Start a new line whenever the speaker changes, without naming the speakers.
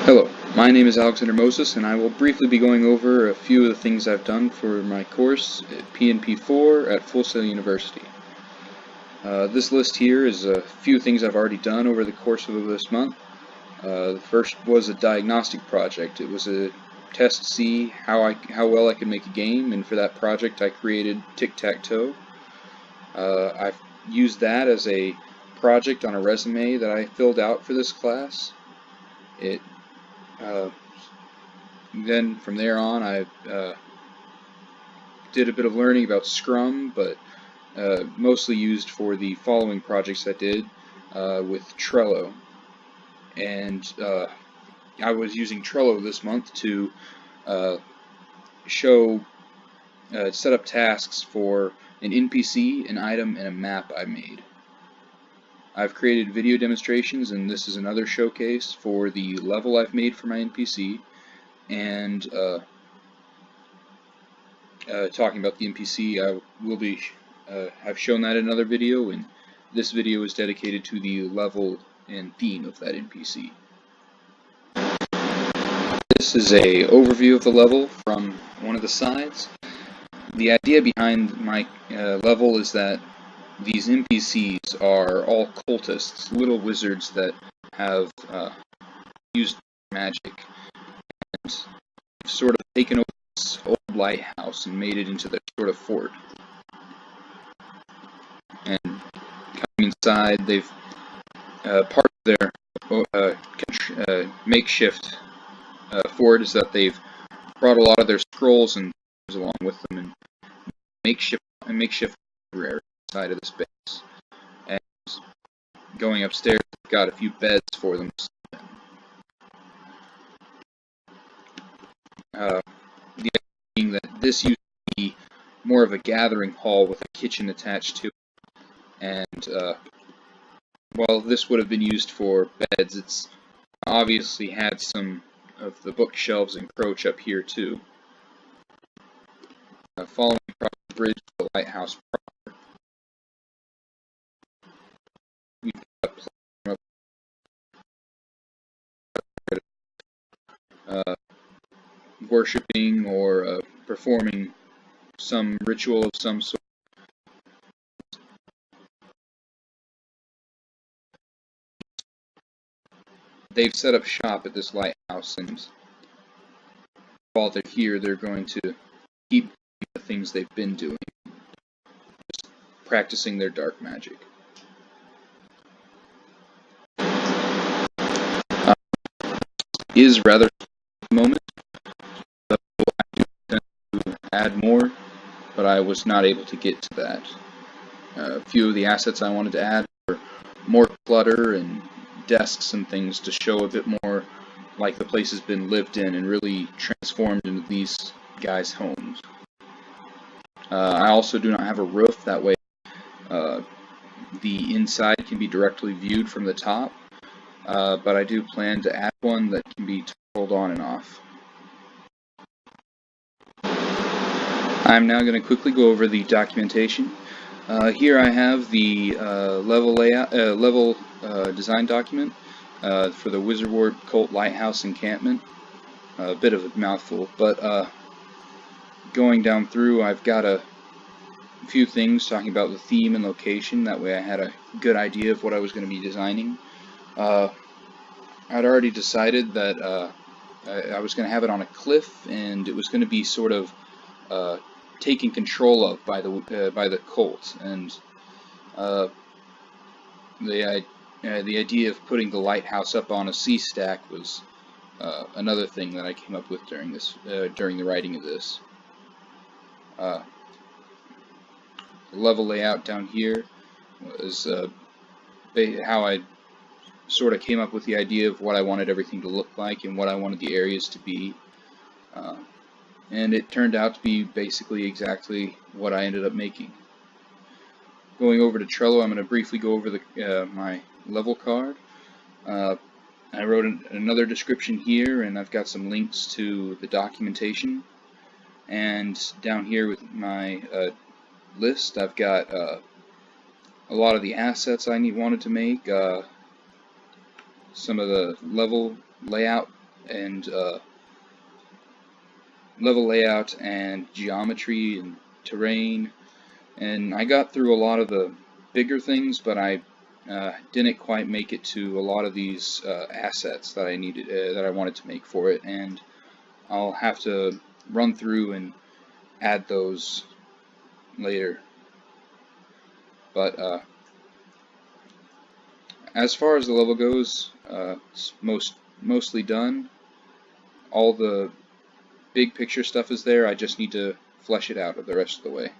Hello, my name is Alexander Moses, and I will briefly be going over a few of the things I've done for my course at PnP4 at Full Sail University. This list here is a few things I've already done over the course of this month. The first was a diagnostic project. It was a test to see how well I could make a game, and for that project I created Tic-Tac-Toe. I've used that as a project on a resume that I filled out for this class. Then from there on, I did a bit of learning about Scrum, but mostly used for the following projects I did with Trello. And I was using Trello this month to set up tasks for an NPC, an item, and a map I made. I've created video demonstrations, and this is another showcase for the level I've made for my NPC, and talking about the NPC, I've shown that in another video, and this video is dedicated to the level and theme of that NPC. This is an overview of the level from one of the sides. The idea behind my level is that these NPCs are all cultists, little wizards that have used magic and sort of taken over this old lighthouse and made it into their sort of fort. And coming inside, they've part of their makeshift fort is that they've brought a lot of their scrolls and along with them and makeshift library inside of this base. And going upstairs, they've got a few beds for them. The idea being that this used to be more of a gathering hall with a kitchen attached to it, and while this would have been used for beds, it's obviously had some of the bookshelves encroach up here too. Following across the bridge to the lighthouse proper, we've got a platform worshipping or performing some ritual of some sort. They've set up shop at this lighthouse, and while they're here, they're going to keep the things they've been doing, just practicing their dark magic. Is rather at the moment, so I do intend to add more, but I was not able to get to that. A few of the assets I wanted to add were more clutter and desks and things to show a bit more like the place has been lived in and really transformed into these guys' homes. I also do not have a roof, that way the inside can be directly viewed from the top, but I do plan to add one that can be toggled on and off. I'm now going to quickly go over the documentation. Here I have the level design document for the Wizard Ward Cult Lighthouse encampment. A bit of a mouthful, but going down through, I've got a few things talking about the theme and location. That way I had a good idea of what I was going to be designing. I'd already decided that I was going to have it on a cliff, and it was going to be sort of taken control of by the cult, and the idea of putting the lighthouse up on a sea stack was another thing that I came up with during the writing of this. The level layout down here was how I sort of came up with the idea of what I wanted everything to look like and what I wanted the areas to be. And it turned out to be basically exactly what I ended up making. Going over to Trello, I'm going to briefly go over my level card. I wrote another description here, and I've got some links to the documentation. And down here with my list, I've got a lot of the assets I wanted to make, some of the level layout and level layout and geometry and terrain, and I got through a lot of the bigger things, but I didn't quite make it to a lot of these assets that I needed, that I wanted to make for it, and I'll have to run through and add those later. But as far as the level goes, it's mostly done. All the big picture stuff is there. I just need to flesh it out the rest of the way.